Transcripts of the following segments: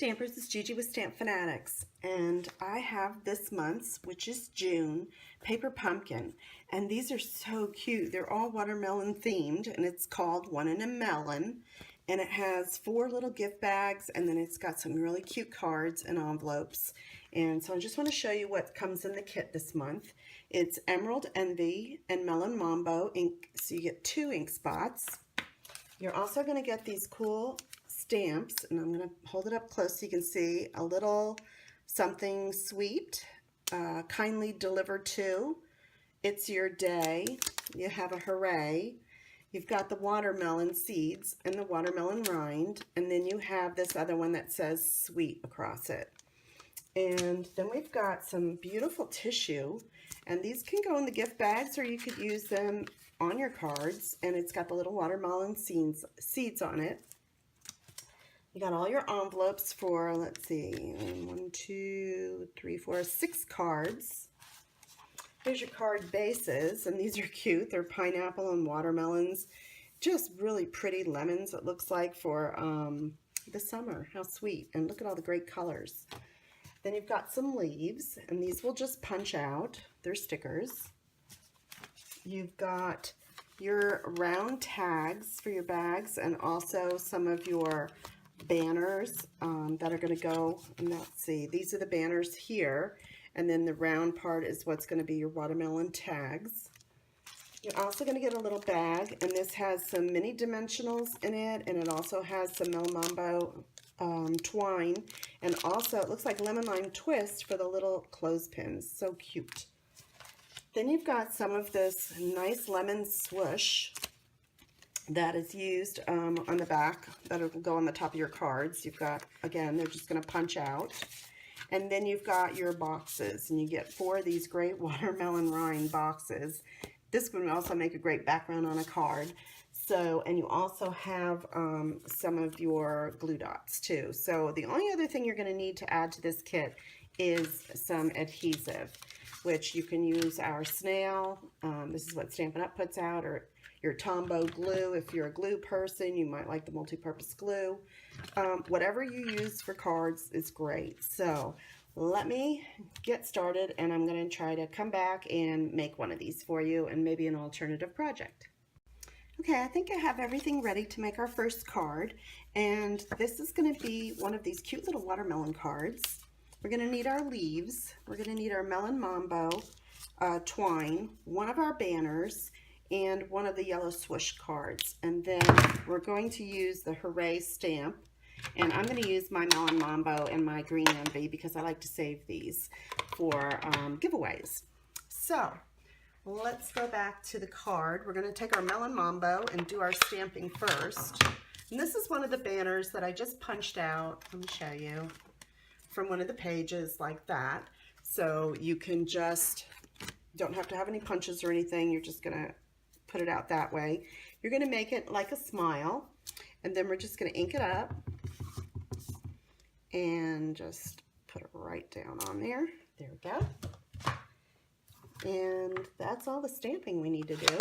Stampers, it's Gigi with Stamp Fanatics, and I have this month's, which is June, Paper Pumpkin, and these are so cute. They're all watermelon themed, and it's called One in a Melon, and it has 4 little gift bags, and then it's got some really cute cards and envelopes. And so I just want to show you what comes in the kit this month. It's Emerald Envy and Melon Mambo ink, so you get 2 ink spots. You're also going to get these cool stamps, and I'm going to hold it up close so you can see a little something sweet, kindly delivered to, it's your day, you have a hooray, you've got the watermelon seeds and the watermelon rind, and then you have this other one that says sweet across it. And then we've got some beautiful tissue, and these can go in the gift bags or you could use them on your cards, and it's got the little watermelon seeds on it. You got all your envelopes for, let's see, 1, 2, 3, 4, 6 cards. Here's your card bases, and these are cute. They're pineapple and watermelons. Just really pretty lemons, it looks like, for the summer. How sweet. And look at all the great colors. Then you've got some leaves, and these will just punch out. They're stickers. You've got your round tags for your bags, and also some of your banners that are going to go, and let's see, these are the banners here, and then the round part is what's going to be your watermelon tags. You're also going to get a little bag, and this has some mini dimensionals in it, and it also has some Melon Mambo twine, and also it looks like lemon lime twist for the little clothespins. So cute. Then you've got some of this nice lemon swoosh that is used on the back, that will go on the top of your cards. You've got, again, they're just going to punch out. And then you've got your boxes, and you get 4 of these great watermelon rind boxes. This would also make a great background on a card. So, and you also have some of your glue dots too. So the only other thing you're going to need to add to this kit is some adhesive, which you can use our snail. This is what Stampin' Up! Puts out, or your Tombow glue. If you're a glue person, you might like the multi-purpose glue. Whatever you use for cards is great. So let me get started, and I'm going to try to come back and make one of these for you, and maybe an alternative project. Okay, I think I have everything ready to make our first card, and this is going to be one of these cute little watermelon cards. We're going to need our leaves, we're going to need our Melon Mambo twine, one of our banners, and one of the yellow swoosh cards. And then we're going to use the Hooray stamp, and I'm going to use my Melon Mambo and my Green Envy because I like to save these for giveaways. So let's go back to the card. We're going to take our Melon Mambo and do our stamping first. And this is one of the banners that I just punched out. Let me show you. From one of the pages like that. So you can just, don't have to have any punches or anything. You're just going to put it out that way. You're going to make it like a smile, and then we're just going to ink it up and just put it right down on there. There we go. And that's all the stamping we need to do.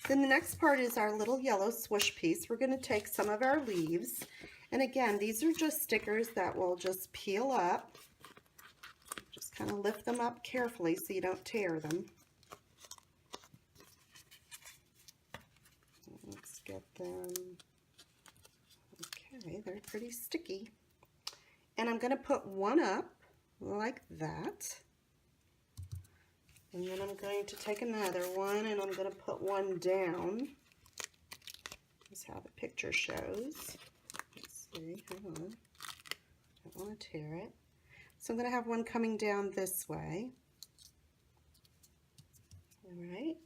Then the next part is our little yellow swoosh piece. We're going to take some of our leaves, and again, these are just stickers that will just peel up. Just kind of lift them up carefully so you don't tear them. Let's get them. Okay, they're pretty sticky. And I'm going to put one up like that. And then I'm going to take another one, and I'm going to put one down. This is how the picture shows. Let's see, hang on. I don't want to tear it. So I'm going to have one coming down this way. All right.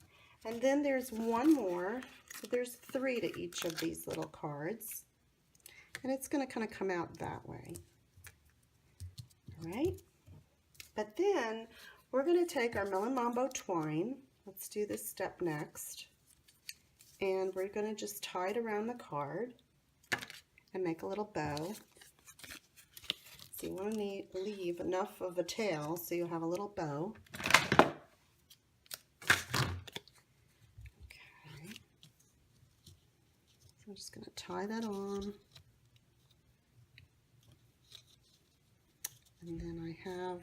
And then there's one more. So there's 3 to each of these little cards. And it's going to kind of come out that way. All right. But then we're going to take our Melon Mambo twine. Let's do this step next. And we're going to just tie it around the card and make a little bow. So you want to leave enough of a tail so you'll have a little bow. Okay. So I'm just going to tie that on. And then I have,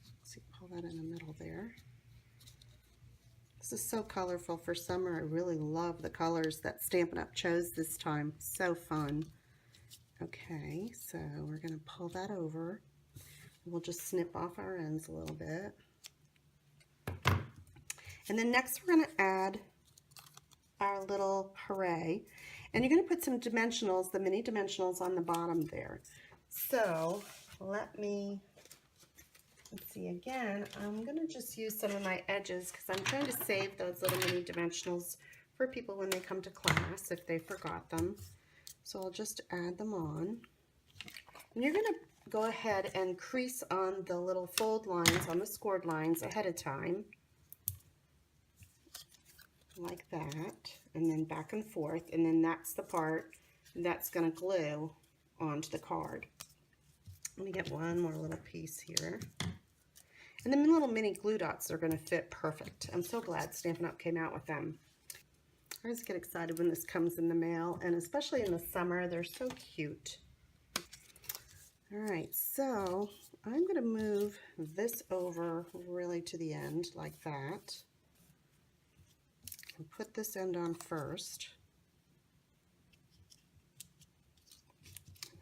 let's see, pull that in the middle there. This is so colorful for summer. I really love the colors that Stampin' Up! Chose this time. So fun. Okay, so we're going to pull that over. We'll just snip off our ends a little bit. And then next we're going to add our little hooray. And you're going to put some dimensionals, the mini dimensionals on the bottom there. So let's see again, I'm going to just use some of my edges because I'm trying to save those little mini dimensionals for people when they come to class if they forgot them. So I'll just add them on. And you're going to go ahead and crease on the little fold lines, on the scored lines ahead of time. Like that. And then back and forth. And then that's the part that's going to glue onto the card. Let me get one more little piece here. And then the little mini glue dots are going to fit perfect. I'm so glad Stampin' Up! Came out with them. I always get excited when this comes in the mail, and especially in the summer, they're so cute. Alright, so I'm going to move this over really to the end like that. And put this end on first.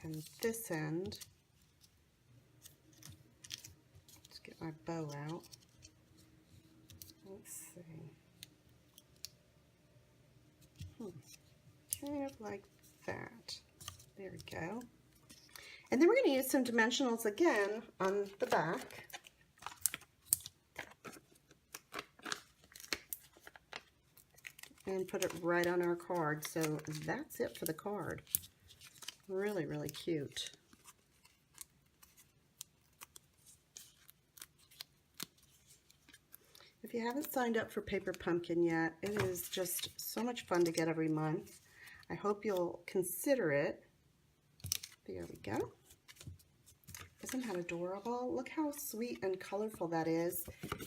And this end, let's get my bow out. Let's see. Kind of like that. There we go. And then we're going to use some dimensionals again on the back. And put it right on our card. So that's it for the card. Really, really cute. If you haven't signed up for Paper Pumpkin yet, it is just so much fun to get every month. I hope you'll consider it. There we go. Isn't that adorable? Look how sweet and colorful that is.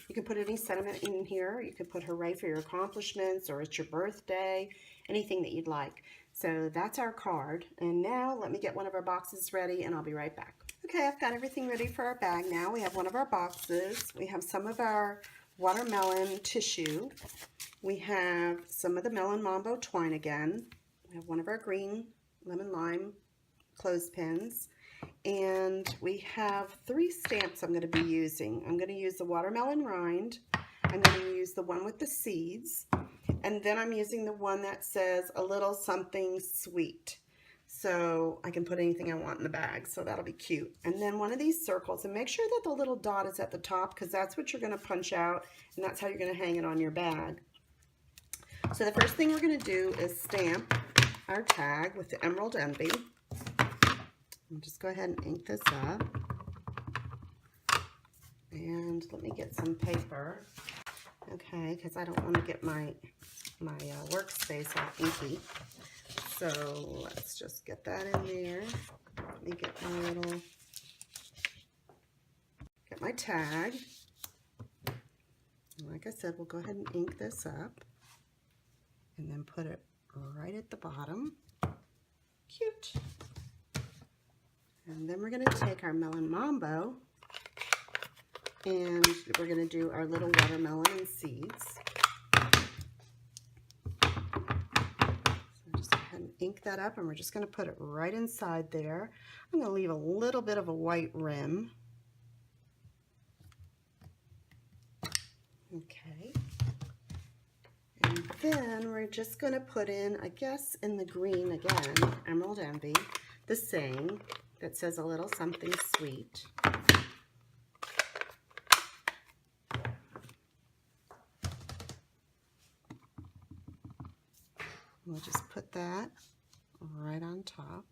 You can put any sentiment in here. You can put hooray for your accomplishments, or it's your birthday, anything that you'd like. So that's our card. And now let me get one of our boxes ready and I'll be right back. Okay, I've got everything ready for our bag now. We have one of our boxes. We have some of our watermelon tissue. We have some of the Melon Mambo twine again. We have one of our green lemon lime clothespins. And we have 3 stamps I'm going to be using. I'm going to use the watermelon rind. I'm going to use the one with the seeds. And then I'm using the one that says a little something sweet. So I can put anything I want in the bag. So that'll be cute. And then one of these circles. And make sure that the little dot is at the top because that's what you're going to punch out. And that's how you're going to hang it on your bag. So the first thing we're going to do is stamp our tag with the Emerald Envy. I'll just go ahead and ink this up. And let me get some paper. Okay, because I don't want to get my workspace all inky. So let's just get that in there. Let me get my tag. And like I said, we'll go ahead and ink this up. And then put it right at the bottom. Cute. And then we're going to take our Melon Mambo and we're going to do our little watermelon and seeds. So just go ahead and ink that up and we're just going to put it right inside there. I'm going to leave a little bit of a white rim. Okay. And then we're just going to put in, I guess, in the green again, Emerald Envy, the saying that says a little something sweet. We'll just put that right on top.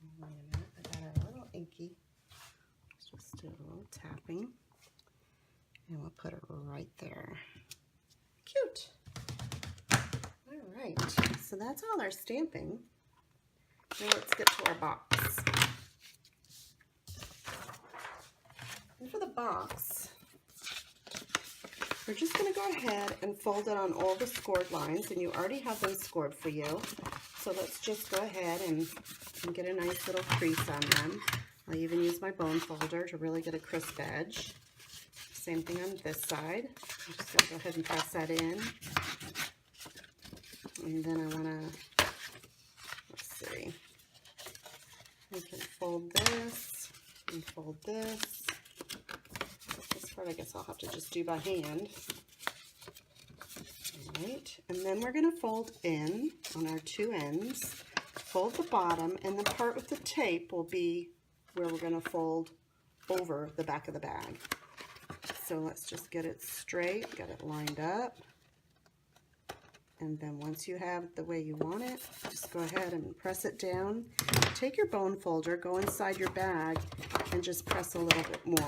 Wait a minute, I got it a little inky. Let's just do a little tapping. And we'll put it right there. Cute. All right, so that's all our stamping. Now let's get to our box. And for the box, we're just going to go ahead and fold it on all the scored lines, and you already have them scored for you. So let's just go ahead and get a nice little crease on them. I'll even use my bone folder to really get a crisp edge. Same thing on this side. I'm just going to go ahead and press that in. And then I want to, let's see, I can fold this and fold this. This part I guess I'll have to just do by hand. All right, and then we're going to fold in on our two ends, fold the bottom, and the part with the tape will be where we're going to fold over the back of the bag. So let's just get it straight, get it lined up. And then once you have it the way you want it, just go ahead and press it down. Take your bone folder, go inside your bag, and just press a little bit more.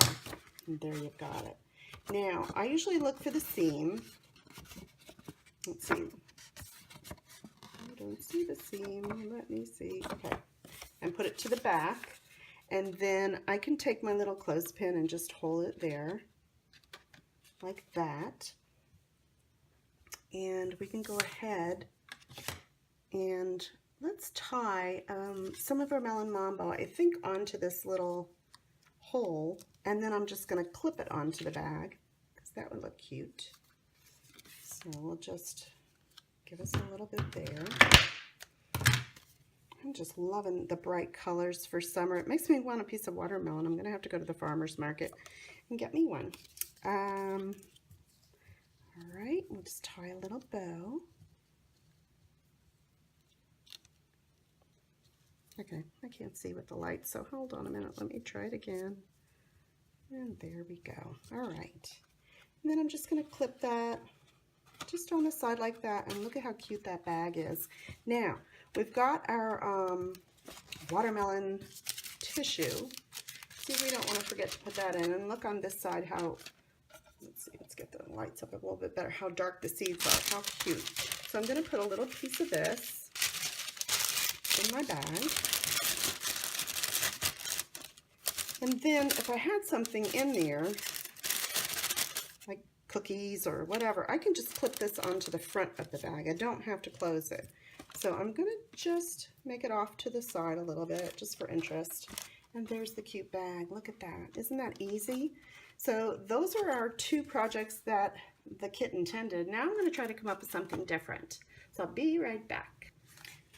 And there you've got it. Now, I usually look for the seam. Let's see. I don't see the seam. Let me see. Okay. And put it to the back. And then I can take my little clothespin and just hold it there, like that. And we can go ahead and let's tie some of our Melon Mambo, I think, onto this little hole. And then I'm just going to clip it onto the bag because that would look cute. So we'll just give us a little bit there. I'm just loving the bright colors for summer. It makes me want a piece of watermelon. I'm going to have to go to the farmer's market and get me one. All right, we'll just tie a little bow. Okay, I can't see with the light, so hold on a minute. Let me try it again. And there we go. All right. And then I'm just going to clip that just on the side like that, and look at how cute that bag is. Now, we've got our watermelon tissue. See, we don't want to forget to put that in. And look on this side how, let's see, let's get the lights up a little bit better, how dark the seeds are, how cute. So I'm going to put a little piece of this in my bag. And then if I had something in there, like cookies or whatever, I can just clip this onto the front of the bag. I don't have to close it. So I'm going to just make it off to the side a little bit, just for interest. And there's the cute bag. Look at that. Isn't that easy? So those are our two projects that the kit intended. Now I'm going to try to come up with something different. So I'll be right back.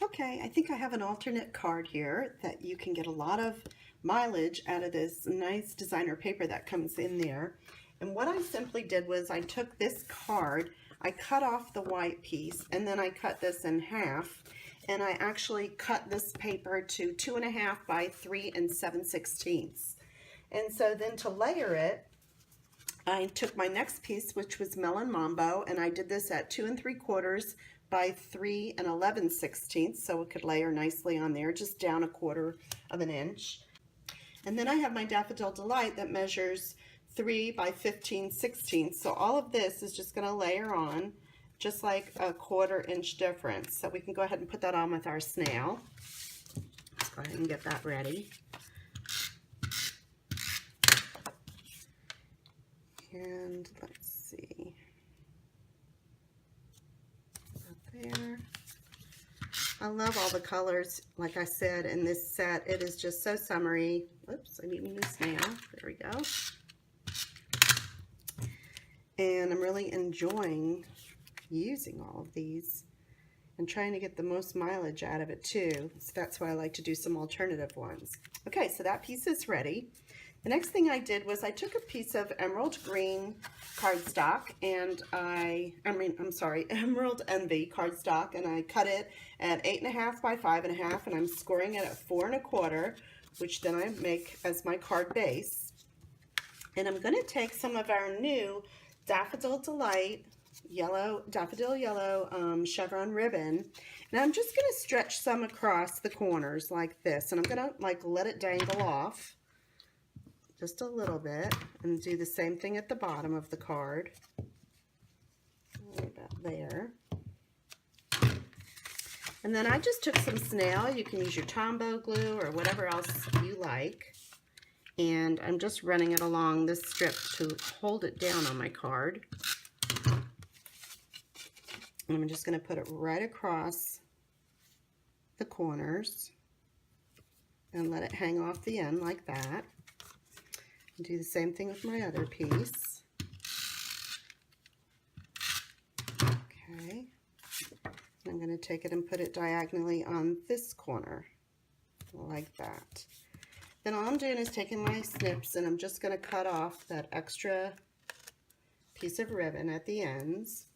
Okay, I think I have an alternate card here that you can get a lot of mileage out of this nice designer paper that comes in there. And what I simply did was I took this card, I cut off the white piece, and then I cut this in half, and I actually cut this paper to 2.5 by 3 7/16. And so then to layer it, I took my next piece, which was Melon Mambo, and I did this at 2 3/4 by 3 11/16, so it could layer nicely on there, just down 1/4 of an inch. And then I have my Daffodil Delight that measures 3 by 15/16. So all of this is just going to layer on just like a 1/4 inch difference. So we can go ahead and put that on with our snail. Let's go ahead and get that ready. And let's see. Up there. I love all the colors, like I said, in this set. It is just so summery. Oops, I need a new snail. There we go. And I'm really enjoying using all of these and trying to get the most mileage out of it too. So that's why I like to do some alternative ones. Okay, so that piece is ready. The next thing I did was I took a piece of emerald green cardstock and Emerald Envy cardstock, and I cut it at 8.5 by 5.5, and I'm scoring it at 4 1/4, which then I make as my card base. And I'm going to take some of our new Daffodil Delight daffodil yellow chevron ribbon, and I'm just going to stretch some across the corners like this, and I'm going to like let it dangle off just a little bit, and do the same thing at the bottom of the card, about there. And then I just took some snail. You can use your Tombow glue or whatever else you like, and I'm just running it along this strip to hold it down on my card. And I'm just going to put it right across the corners and let it hang off the end like that. And do the same thing with my other piece. Okay. I'm going to take it and put it diagonally on this corner like that. Then all I'm doing is taking my snips and I'm just going to cut off that extra piece of ribbon at the ends.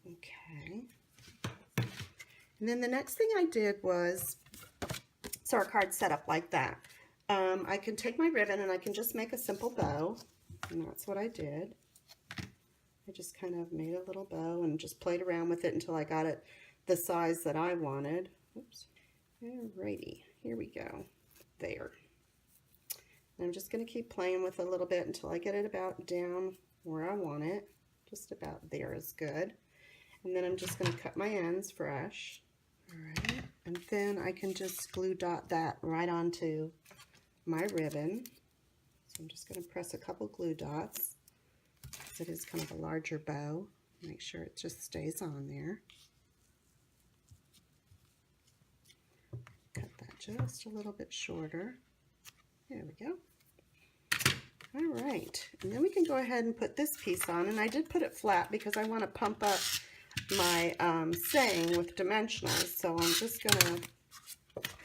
Okay. And then the next thing I did was, so our card's set up like that. I can take my ribbon and I can just make a simple bow, and that's what I did. I just kind of made a little bow and just played around with it until I got it the size that I wanted. Oops. Alrighty, here we go. There. And I'm just going to keep playing with it a little bit until I get it about down where I want it. Just about there is good. And then I'm just going to cut my ends fresh. Alright, and then I can just glue dot that right onto my ribbon. So I'm just going to press a couple glue dots, because it is kind of a larger bow. Make sure it just stays on there. Cut that just a little bit shorter. There we go. All right, and then we can go ahead and put this piece on, and I did put it flat because I want to pump up my saying with dimensionals, so I'm just going to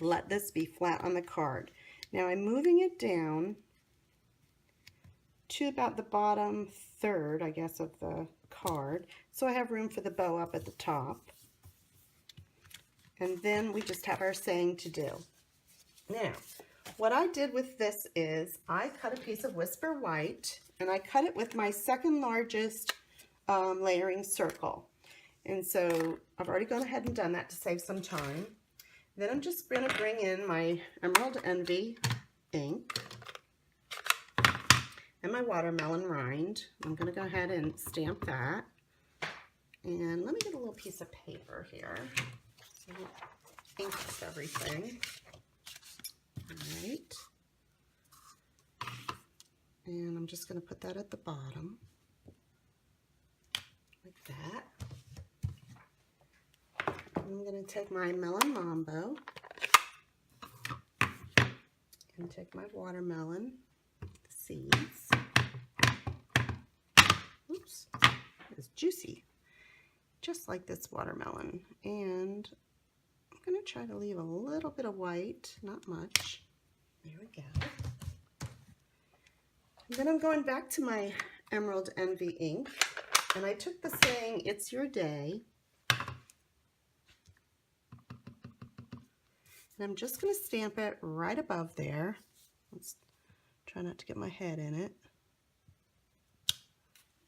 let this be flat on the card. Now I'm moving it down to about the bottom third, I guess, of the card, so I have room for the bow up at the top. And then we just have our saying to do. Now, what I did with this is I cut a piece of Whisper White, and I cut it with my second largest layering circle. And so I've already gone ahead and done that to save some time. Then I'm just going to bring in my Emerald Envy ink and my watermelon rind. I'm going to go ahead and stamp that. And let me get a little piece of paper here. So ink is everything. All right. And I'm just going to put that at the bottom like that. I'm going to take my Melon Mambo and take my watermelon seeds. Oops, it's juicy, just like this watermelon. And I'm going to try to leave a little bit of white, not much. There we go. And then I'm going back to my Emerald Envy ink, and I took the saying, "It's your day." And I'm just going to stamp it right above there. Let's try not to get my head in it.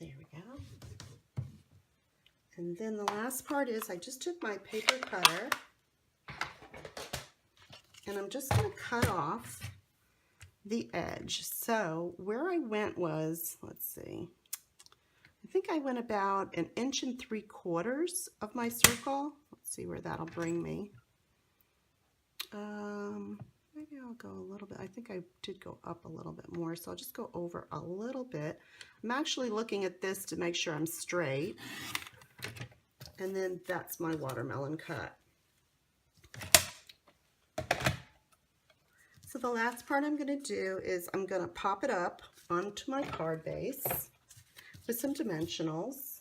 There we go. And then the last part is I just took my paper cutter and I'm just going to cut off the edge. So where I went was, let's see, I think I went about 1 3/4 of my circle. Let's see where that'll bring me. Maybe I'll go a little bit. I think I did go up a little bit more, so I'll just go over a little bit. I'm actually looking at this to make sure I'm straight. And then that's my watermelon cut. So the last part I'm going to do is I'm going to pop it up onto my card base with some dimensionals.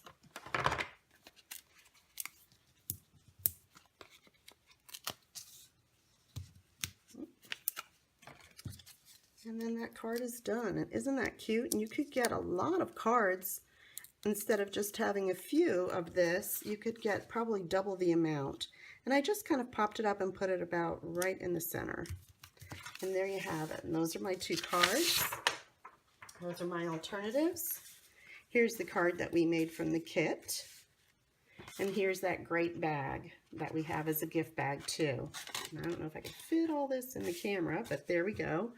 And then that card is done. And isn't that cute? And you could get a lot of cards. Instead of just having a few of this, you could get probably double the amount. And I just kind of popped it up and put it about right in the center. And there you have it. And those are my 2 cards. Those are my alternatives. Here's the card that we made from the kit. And here's that great bag that we have as a gift bag too. And I don't know if I can fit all this in the camera, but there we go.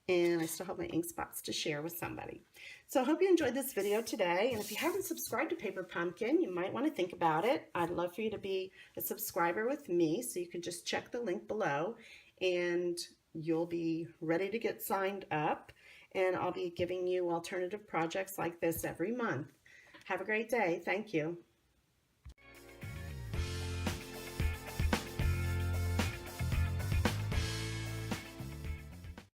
And I still have my ink spots to share with somebody. So I hope you enjoyed this video today. And if you haven't subscribed to Paper Pumpkin, you might want to think about it. I'd love for you to be a subscriber with me, so you can just check the link below and you'll be ready to get signed up. And I'll be giving you alternative projects like this every month. Have a great day. Thank you.